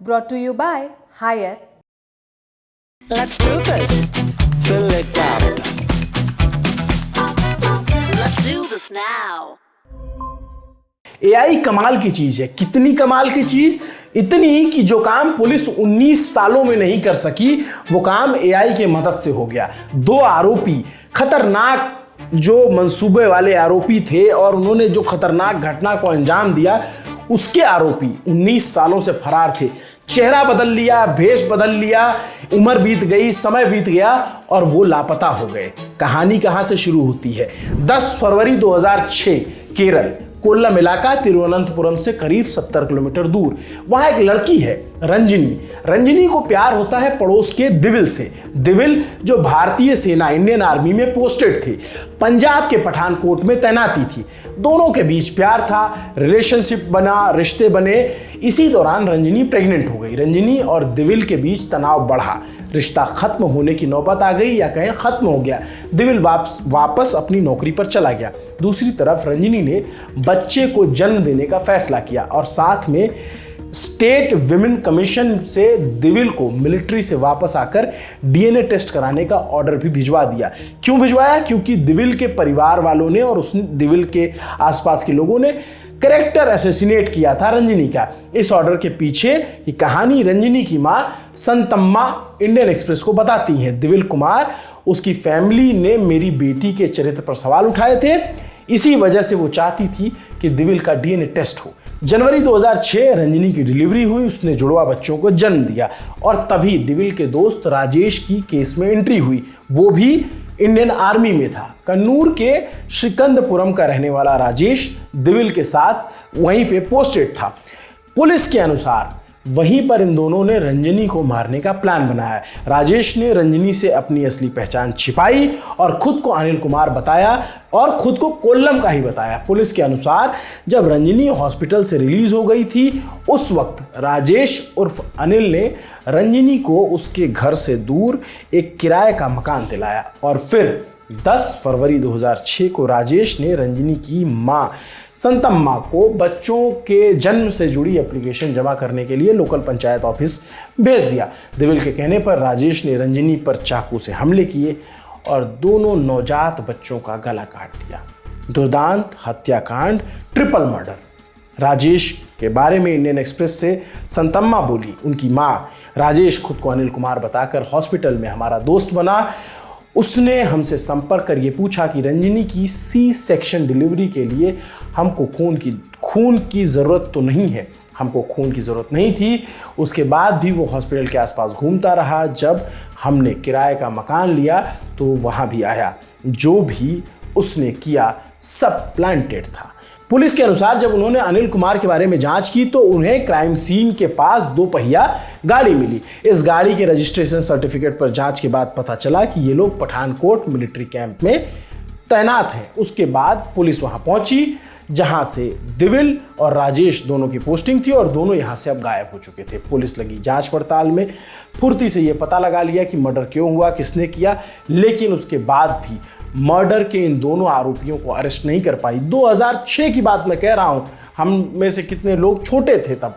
brought to you by Hire. Let's do this. Fill it up. Let's do this now. AI कमाल की चीज है। कितनी कमाल की चीज? इतनी कि जो काम पुलिस 19 सालों में नहीं कर सकी वो काम एआई के मदद से हो गया। 2 आरोपी, खतरनाक जो मंसूबे वाले आरोपी थे और उन्होंने जो खतरनाक घटना को अंजाम दिया, उसके आरोपी 19 सालों से फरार थे। चेहरा बदल लिया, भेष बदल लिया, उम्र बीत गई, समय बीत गया और वो लापता हो गए। कहानी कहां से शुरू होती है? 10 फरवरी 2006, केरल, कोल्लम इलाका, तिरुवनंतपुरम से करीब 70 किलोमीटर दूर। वहां एक लड़की है, रंजनी। रंजनी को प्यार होता है पड़ोस के दिविल से। दिविल जो भारतीय सेना, इंडियन आर्मी में पोस्टेड थे, पंजाब के पठानकोट में तैनाती थी। दोनों के बीच प्यार था, रिलेशनशिप बना, रिश्ते बने। इसी दौरान रंजनी प्रेग्नेंट हो गई। रंजनी और दिविल के बीच तनाव बढ़ा, रिश्ता खत्म होने की नौबत आ गई, या कहें खत्म हो गया। दिविल वापस अपनी नौकरी पर चला गया। दूसरी तरफ रंजनी ने बच्चे को जन्म देने का फैसला किया और साथ में स्टेट विमेन कमीशन से दिविल को मिलिट्री से वापस आकर डीएनए टेस्ट कराने का ऑर्डर भी भिजवा दिया। क्यों भिजवाया? क्योंकि दिविल के परिवार वालों ने और दिविल के आसपास के लोगों ने कैरेक्टर असैसिनेट किया था रंजनी का। इस ऑर्डर के पीछे की कहानी रंजनी की मां संतम्मा इंडियन एक्सप्रेस को बताती हैं। दिविल कुमार, उसकी फैमिली ने मेरी बेटी के चरित्र पर सवाल उठाए थे, इसी वजह से वो चाहती थी कि दिविल का डीएनए टेस्ट हो। जनवरी 2006 रंजनी की डिलीवरी हुई, उसने जुड़वा बच्चों को जन्म दिया और तभी दिविल के दोस्त राजेश की केस में एंट्री हुई। वो भी इंडियन आर्मी में था। कन्नूर के श्रीकंदपुरम का रहने वाला राजेश दिविल के साथ वहीं पे पोस्टेड था। पुलिस के अनुसार वहीं पर इन दोनों ने रंजनी को मारने का प्लान बनाया। राजेश ने रंजनी से अपनी असली पहचान छिपाई और खुद को अनिल कुमार बताया और खुद को कोल्लम का ही बताया। पुलिस के अनुसार जब रंजनी हॉस्पिटल से रिलीज हो गई थी, उस वक्त राजेश उर्फ अनिल ने रंजनी को उसके घर से दूर एक किराए का मकान दिलाया और फिर 10 फरवरी 2006 को राजेश ने रंजनी की मां संतम्मा को बच्चों के जन्म से जुड़ी एप्लीकेशन जमा करने के लिए लोकल पंचायत ऑफिस भेज दिया। दिविल के कहने पर राजेश ने रंजनी पर चाकू से हमले किए और दोनों नवजात बच्चों का गला काट दिया। दुर्दांत हत्याकांड, ट्रिपल मर्डर। राजेश के बारे में इंडियन एक्सप्रेस से संतम्मा बोली, उनकी मां, राजेश खुद को अनिल कुमार बताकर हॉस्पिटल में हमारा दोस्त बना। उसने हमसे संपर्क कर ये पूछा कि रंजनी की सी सेक्शन डिलीवरी के लिए हमको खून की ज़रूरत तो नहीं है। हमको खून की ज़रूरत नहीं थी। उसके बाद भी वो हॉस्पिटल के आसपास घूमता रहा। जब हमने किराए का मकान लिया तो वहाँ भी आया। जो भी उसने किया सब प्लांटेड था। पुलिस के अनुसार जब उन्होंने अनिल कुमार के बारे में जांच की तो उन्हें क्राइम सीन के पास 2 पहिया गाड़ी मिली। इस गाड़ी के रजिस्ट्रेशन सर्टिफिकेट पर जांच के बाद पता चला कि ये लोग पठानकोट मिलिट्री कैंप में तैनात हैं। उसके बाद पुलिस वहां पहुंची जहां से दिविल और राजेश दोनों की पोस्टिंग थी और दोनों यहां से अब गायब हो चुके थे। पुलिस लगी जांच पड़ताल में, फुर्ती से ये पता लगा लिया कि मर्डर क्यों हुआ, किसने किया, लेकिन उसके बाद भी मर्डर के इन दोनों आरोपियों को अरेस्ट नहीं कर पाई। 2006 की बात मैं कह रहा हूं, हम में से कितने लोग छोटे थे तब।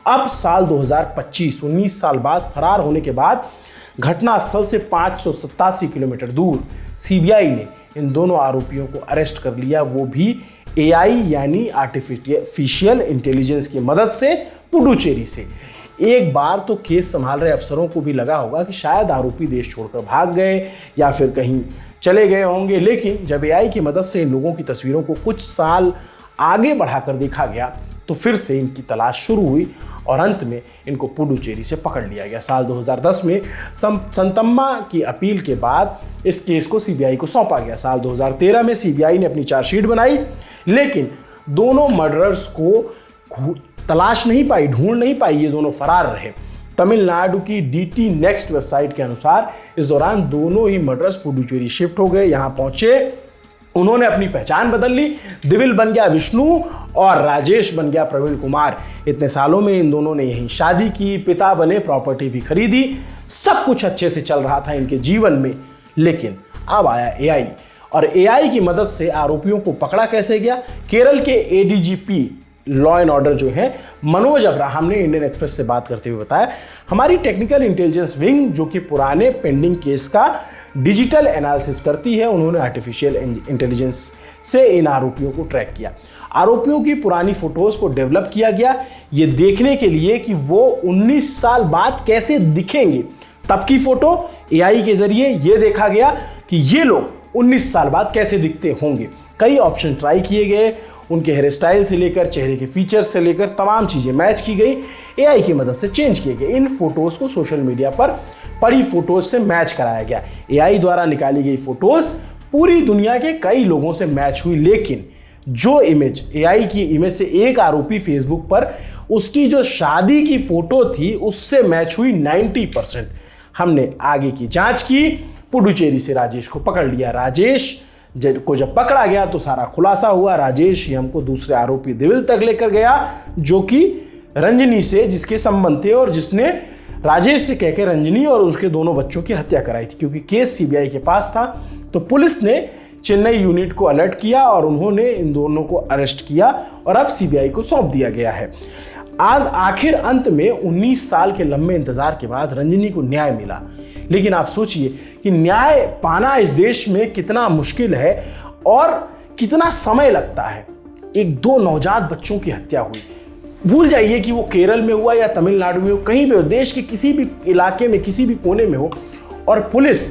अब साल 2025, 19 साल बाद फरार होने के बाद घटनास्थल से 587 किलोमीटर दूर सीबीआई ने इन दोनों आरोपियों को अरेस्ट कर लिया, वो भी एआई यानी आर्टिफिशियल इंटेलिजेंस की मदद से, पुडुचेरी से। एक बार तो केस संभाल रहे अफसरों को भी लगा होगा कि शायद आरोपी देश छोड़कर भाग गए या फिर कहीं चले गए होंगे, लेकिन जब एआई की मदद से इन लोगों की तस्वीरों को कुछ साल आगे बढ़ाकर देखा गया तो फिर से इनकी तलाश शुरू हुई और अंत में इनको पुडुचेरी से पकड़ लिया गया। साल 2010 में संतम्मा की अपील के बाद इस केस को सीबीआई को सौंपा गया। साल 2013 में सीबीआई ने अपनी चार्जशीट बनाई, लेकिन दोनों मर्डरर्स को तलाश नहीं पाई, ढूंढ नहीं पाई, ये दोनों फरार रहे। तमिलनाडु की डीटी नेक्स्ट वेबसाइट के अनुसार इस दौरान दोनों ही मर्डरर्स पुडुचेरी शिफ्ट हो गए। यहाँ पहुंचे, उन्होंने अपनी पहचान बदल ली। दिविल बन गया विष्णु और राजेश बन गया प्रवीण कुमार। इतने सालों में इन दोनों ने यहीं शादी की, पिता बने, प्रॉपर्टी भी खरीदी, सब कुछ अच्छे से चल रहा था इनके जीवन में। लेकिन अब आया एआई और एआई की मदद से आरोपियों को पकड़ा कैसे गया। केरल के एडीजीपी लॉ एंड ऑर्डर जो है मनोज अब्राहम ने इंडियन एक्सप्रेस से बात करते हुए बताया, हमारी टेक्निकल इंटेलिजेंस विंग जो कि पुराने पेंडिंग केस का डिजिटल एनालिसिस करती है, उन्होंने आर्टिफिशियल इंटेलिजेंस से इन आरोपियों को ट्रैक किया। आरोपियों की पुरानी फोटोज को डेवलप किया गया ये देखने के लिए कि वो 19 साल बाद कैसे दिखेंगे। तब की फोटो एआई के जरिए ये देखा गया कि ये लोग 19 साल बाद कैसे दिखते होंगे। कई ऑप्शन ट्राई किए गए, उनके हेयर स्टाइल से लेकर चेहरे के फीचर्स से लेकर तमाम चीज़ें मैच की गई, एआई की मदद से चेंज किए गए। इन फोटोज़ को सोशल मीडिया पर पड़ी फोटोज़ से मैच कराया गया। एआई द्वारा निकाली गई फोटोज़ पूरी दुनिया के कई लोगों से मैच हुई, लेकिन जो इमेज एआई की इमेज से एक आरोपी फेसबुक पर उसकी जो शादी की फोटो थी उससे मैच हुई 90%। हमने आगे की जांच की, पुडुचेरी से राजेश को पकड़ लिया। राजेश को जब पकड़ा गया तो सारा खुलासा हुआ। राजेश ही हमको दूसरे आरोपी दिविल तक लेकर गया जो कि रंजनी से जिसके संबंध थे और जिसने राजेश से कहकर रंजनी और उसके दोनों बच्चों की हत्या कराई थी। क्योंकि केस सीबीआई के पास था तो पुलिस ने चेन्नई यूनिट को अलर्ट किया और उन्होंने इन दोनों को अरेस्ट किया और अब सीबीआई को सौंप दिया गया है। आखिर अंत में 19 साल के लंबे इंतजार के बाद रंजनी को न्याय मिला। लेकिन आप सोचिए कि न्याय पाना इस देश में कितना मुश्किल है और कितना समय लगता है। एक दो नवजात बच्चों की हत्या हुई, भूल जाइए कि वो केरल में हुआ या तमिलनाडु में हो, कहीं पे हो, देश के किसी भी इलाके में किसी भी कोने में हो, और पुलिस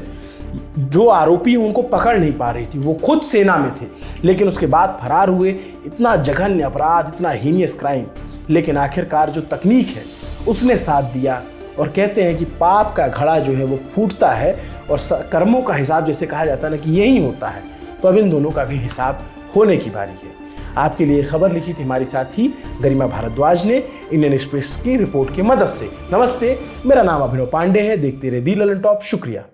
जो आरोपी उनको पकड़ नहीं पा रही थी। वो खुद सेना में थे लेकिन उसके बाद फरार हुए। इतना जघन्य अपराध, इतना हीनियस क्राइम, लेकिन आखिरकार जो तकनीक है उसने साथ दिया। और कहते हैं कि पाप का घड़ा जो है वो फूटता है और कर्मों का हिसाब जैसे कहा जाता है ना कि यही होता है। तो अब इन दोनों का भी हिसाब होने की बारी है। आपके लिए खबर लिखी थी हमारी साथी गरिमा भारद्वाज ने इंडियन एक्सप्रेस की रिपोर्ट की मदद से। नमस्ते, मेरा नाम अभिनव पांडे है। देखते रहे दी ललन टॉप। शुक्रिया।